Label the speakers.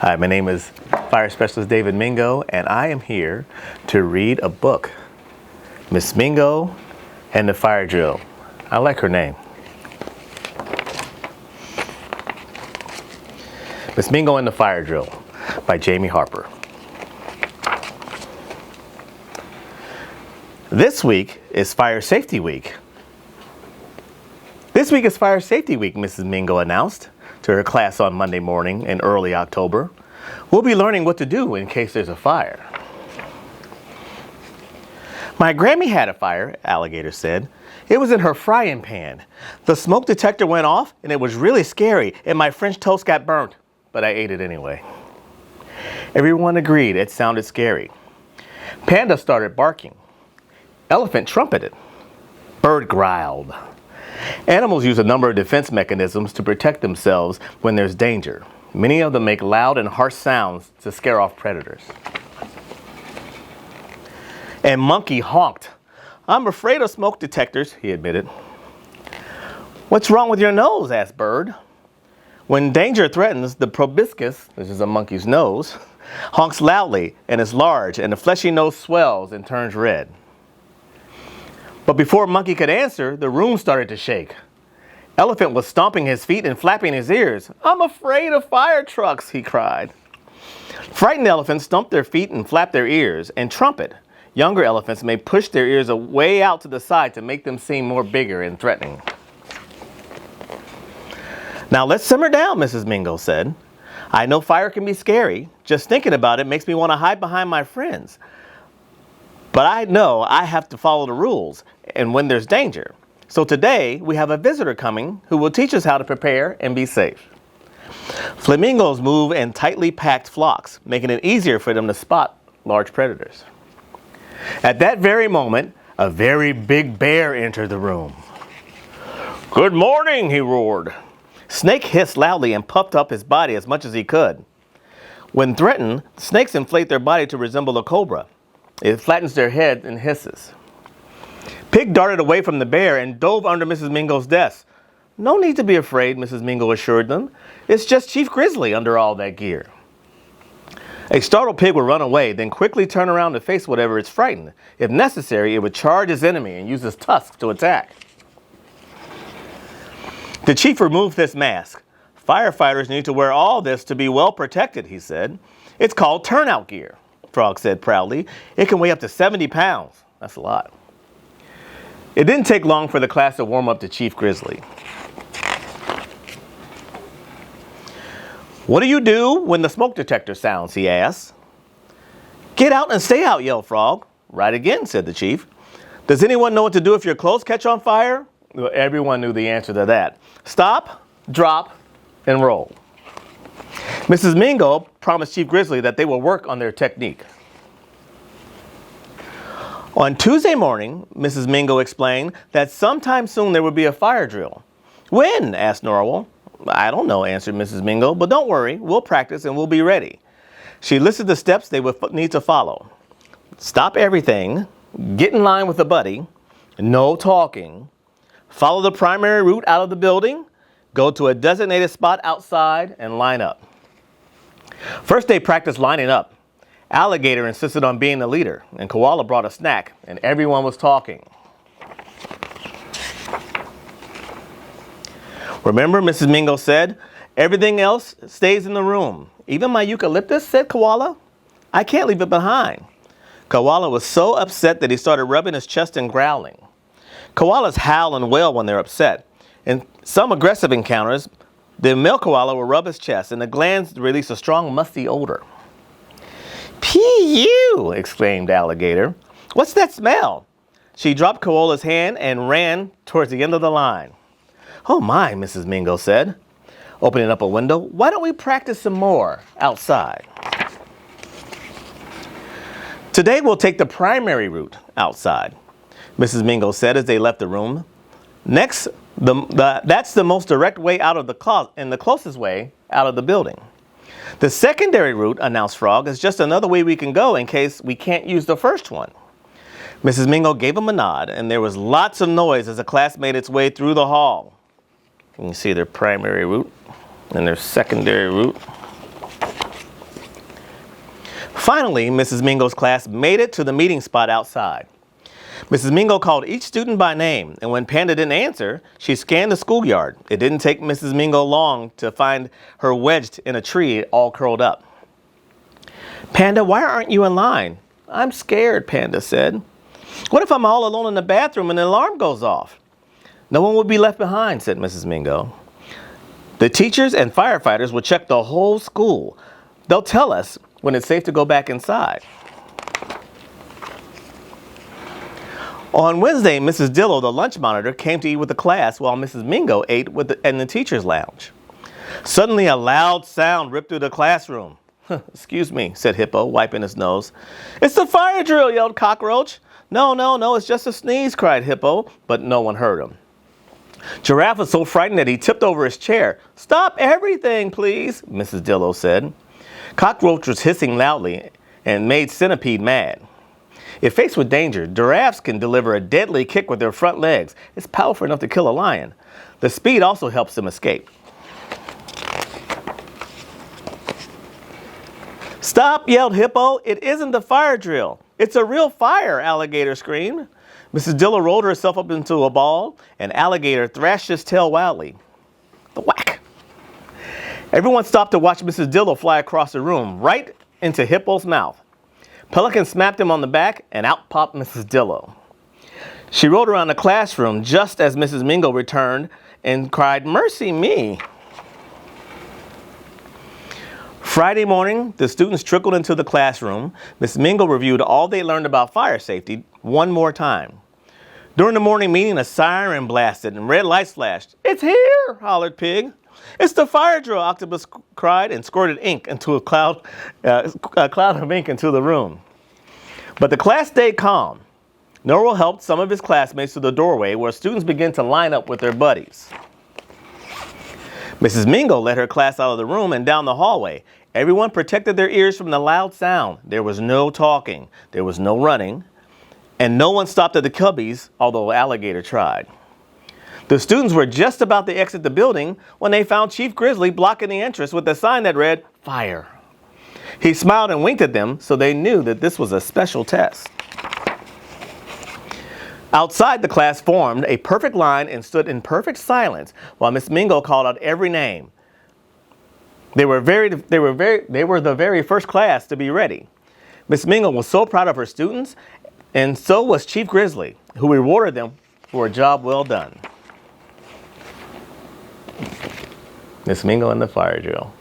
Speaker 1: Hi, my name is Fire Specialist David Mingo, and I am here to read a book, Miss Mingo and the Fire Drill. I like her name. Miss Mingo and the Fire Drill by Jamie Harper. This week is Fire Safety Week. This week is Fire Safety Week, Mrs. Mingo announced to her class on Monday morning in early October. We'll be learning what to do in case there's a fire. My Grammy had a fire, Alligator said. It was in her frying pan. The smoke detector went off and it was really scary and my French toast got burnt, but I ate it anyway. Everyone agreed it sounded scary. Panda started barking. Elephant trumpeted. Bird growled. Animals use a number of defense mechanisms to protect themselves when there's danger. Many of them make loud and harsh sounds to scare off predators. And Monkey honked. I'm afraid of smoke detectors, he admitted. What's wrong with your nose? Asked Bird. When danger threatens, the proboscis, which is a monkey's nose, honks loudly and is large, and the fleshy nose swells and turns red. But before Monkey could answer, the room started to shake. Elephant was stomping his feet and flapping his ears. I'm afraid of fire trucks, he cried. Frightened elephants stomp their feet and flap their ears and trumpet. Younger elephants may push their ears way out to the side to make them seem more bigger and threatening. Now let's simmer down, Mrs. Mingo said. I know fire can be scary. Just thinking about it makes me want to hide behind my friends. But I know I have to follow the rules and when there's danger. So today we have a visitor coming who will teach us how to prepare and be safe. Flamingos move in tightly packed flocks, making it easier for them to spot large predators. At that very moment, a very big bear entered the room. Good morning, he roared. Snake hissed loudly and puffed up his body as much as he could. When threatened, snakes inflate their body to resemble a cobra. It flattens their head and hisses. Pig darted away from the bear and dove under Mrs. Mingo's desk. No need to be afraid, Mrs. Mingo assured them. It's just Chief Grizzly under all that gear. A startled pig would run away, then quickly turn around to face whatever it's frightened. If necessary, it would charge its enemy and use its tusks to attack. The chief removed this mask. Firefighters need to wear all this to be well protected, he said. It's called turnout gear, Frog said proudly. It can weigh up to 70 pounds. That's a lot. It didn't take long for the class to warm up to Chief Grizzly. What do you do when the smoke detector sounds? He asked. Get out and stay out, yelled Frog. Right again, said the chief. Does anyone know what to do if your clothes catch on fire? Well, everyone knew the answer to that. Stop, drop, and roll. Mrs. Mingo promised Chief Grizzly that they will work on their technique. On Tuesday morning, Mrs. Mingo explained that sometime soon there would be a fire drill. When? Asked Norwell. I don't know, answered Mrs. Mingo, but don't worry, we'll practice and we'll be ready. She listed the steps they would need to follow. Stop everything, get in line with a buddy, no talking, follow the primary route out of the building, go to a designated spot outside and line up. First they practiced lining up. Alligator insisted on being the leader, and Koala brought a snack, and everyone was talking. Remember, Mrs. Mingo said, everything else stays in the room. Even my eucalyptus, said Koala. I can't leave it behind. Koala was so upset that he started rubbing his chest and growling. Koalas howl and wail when they're upset. In some aggressive encounters, the male koala will rub his chest, and the glands release a strong, musty odor. P.U., exclaimed Alligator. What's that smell? She dropped Koala's hand and ran towards the end of the line. Oh my, Mrs. Mingo said, opening up a window. Why don't we practice some more outside? Today we'll take the primary route outside, Mrs. Mingo said as they left the room. Next, that's the most direct way out of the closet and the closest way out of the building. The secondary route, announced Frog, is just another way we can go in case we can't use the first one. Mrs. Mingo gave him a nod, and there was lots of noise as the class made its way through the hall. You can see their primary route and their secondary route. Finally, Mrs. Mingo's class made it to the meeting spot outside. Mrs. Mingo called each student by name, and when Panda didn't answer, she scanned the schoolyard. It didn't take Mrs. Mingo long to find her wedged in a tree, all curled up. "Panda, why aren't you in line?" "I'm scared," Panda said. "What if I'm all alone in the bathroom and the alarm goes off?" "No one will be left behind," said Mrs. Mingo. "The teachers and firefighters will check the whole school. They'll tell us when it's safe to go back inside." On Wednesday, Mrs. Dillo, the lunch monitor, came to eat with the class while Mrs. Mingo ate in the teacher's lounge. Suddenly, a loud sound ripped through the classroom. "Excuse me," said Hippo, wiping his nose. "It's the fire drill," yelled Cockroach. No, it's just a sneeze," cried Hippo, but no one heard him. Giraffe was so frightened that he tipped over his chair. "Stop everything, please," Mrs. Dillo said. Cockroach was hissing loudly and made Centipede mad. If faced with danger, giraffes can deliver a deadly kick with their front legs. It's powerful enough to kill a lion. The speed also helps them escape. "Stop," yelled Hippo. "It isn't the fire drill. It's a real fire," Alligator screamed. Mrs. Dillo rolled herself up into a ball, and Alligator thrashed his tail wildly. The whack! Everyone stopped to watch Mrs. Dillo fly across the room, right into Hippo's mouth. Pelican smacked him on the back, and out popped Mrs. Dillo. She rolled around the classroom just as Mrs. Mingo returned and cried, "Mercy me!" Friday morning, the students trickled into the classroom. Miss Mingo reviewed all they learned about fire safety one more time. During the morning meeting, a siren blasted and red lights flashed. "It's here!" hollered Pig. "It's the fire drill!" Octopus cried and squirted ink into a cloud of ink into the room. But the class stayed calm. Norwell helped some of his classmates to the doorway where students began to line up with their buddies. Mrs. Mingo led her class out of the room and down the hallway. Everyone protected their ears from the loud sound. There was no talking, there was no running, and no one stopped at the cubbies, although Alligator tried. The students were just about to exit the building when they found Chief Grizzly blocking the entrance with a sign that read, "Fire." He smiled and winked at them, so they knew that this was a special test. Outside, the class formed a perfect line and stood in perfect silence while Miss Mingo called out every name. They were the very first class to be ready. Miss Mingo was so proud of her students, and so was Chief Grizzly, who rewarded them for a job well done. Miss Mingo and the fire drill.